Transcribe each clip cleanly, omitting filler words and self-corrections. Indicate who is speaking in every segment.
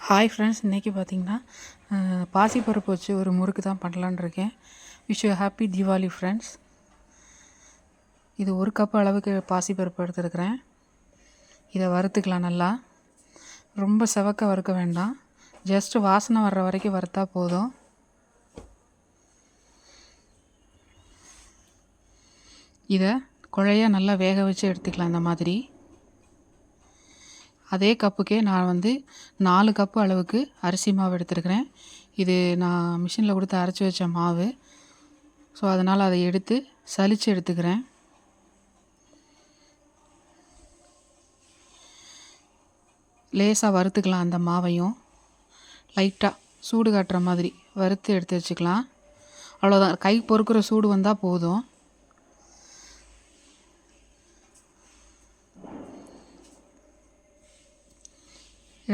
Speaker 1: Hi friends, இன்றைக்கி பார்த்திங்கன்னா பாசிப்பருப்பு வச்சு ஒரு முறுக்கு தான் பண்ணலான்னு இருக்கேன். Wish you happy Deepavali friends. இது ஒரு கப் அளவுக்கு பாசிப்பருப்பு எடுத்துருக்கிறேன். இதை வறுத்துக்கலாம். நல்லா ரொம்ப செவக்க வறுக்க வேண்டாம், ஜஸ்ட்டு வாசனை வர்ற வரைக்கும் வறுத்தா போதும். இதை குழைய நல்லா வேக வச்சு எடுத்துக்கலாம். இந்த மாதிரி அதே கப்புக்கே நான் 4 கப்பு அளவுக்கு அரிசி மாவு எடுத்துருக்கிறேன். இது நான் மிஷினில் கொடுத்து அரைச்சி வச்ச மாவு. ஸோ அதனால் அதை எடுத்து சலித்து எடுத்துக்கிறேன். லேசாக வறுத்துக்கலாம். அந்த மாவையும் லைட்டாக சூடு காட்டுற மாதிரி வறுத்து எடுத்து வச்சுக்கலாம். அவ்வளோதான், கை பொறுக்கிற சூடு வந்தால் போதும்.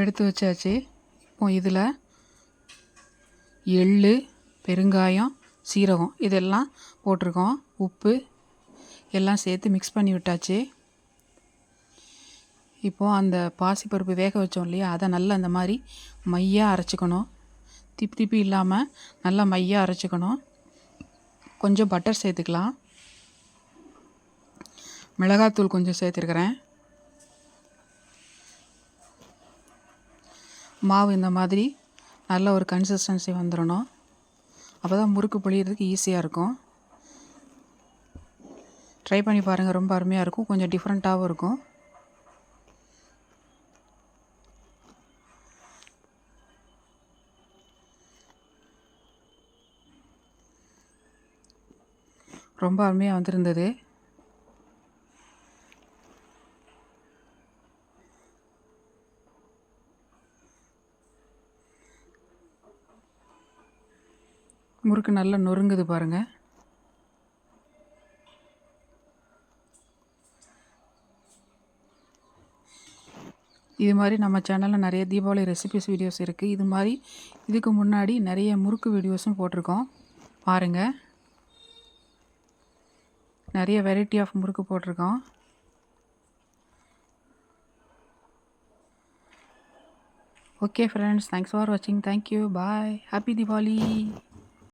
Speaker 1: எடுத்து வச்சாச்சு. இப்போ இதில் எள்ளு, பெருங்காயம், சீரகம் இதெல்லாம் போட்டிருக்கோம். உப்பு எல்லாம் சேர்த்து மிக்ஸ் பண்ணி விட்டாச்சு. இப்போது அந்த பாசிப்பருப்பு வேக வச்சோம் இல்லையா, அதை நல்லா அந்த மாதிரி மையாக அரைச்சிக்கணும். திப்பி திப்பி இல்லாமல் நல்லா மையாக அரைச்சிக்கணும். கொஞ்சம் பட்டர் சேர்த்துக்கலாம். மிளகாத்தூள் கொஞ்சம் சேர்த்துருக்கிறேன். மாவு இந்த மாதிரி நல்ல ஒரு கன்சிஸ்டன்சி வந்துடணும். அப்போ தான் முறுக்கு புளியறதுக்கு ஈஸியாக இருக்கும். ட்ரை பண்ணி பாருங்கள், ரொம்ப அருமையாக இருக்கும். கொஞ்சம் டிஃப்ரெண்ட்டாகவும் இருக்கும். ரொம்ப அருமையாக வந்திருந்தது. முறுக்கு நல்லா நொறுங்குது பாருங்கள். இது மாதிரி நம்ம சேனலில் நிறைய தீபாவளி ரெசிபிஸ் வீடியோஸ் இருக்குது. இது மாதிரி இதுக்கு முன்னாடி நிறைய முறுக்கு வீடியோஸும் போட்டிருக்கோம், பாருங்கள். நிறைய வெரைட்டி ஆஃப் முறுக்கு போட்டிருக்கோம். ஓகே ஃப்ரெண்ட்ஸ், தேங்க்ஸ் ஃபார் வாட்சிங். தேங்க்யூ, பாய், ஹாப்பி தீபாவளி.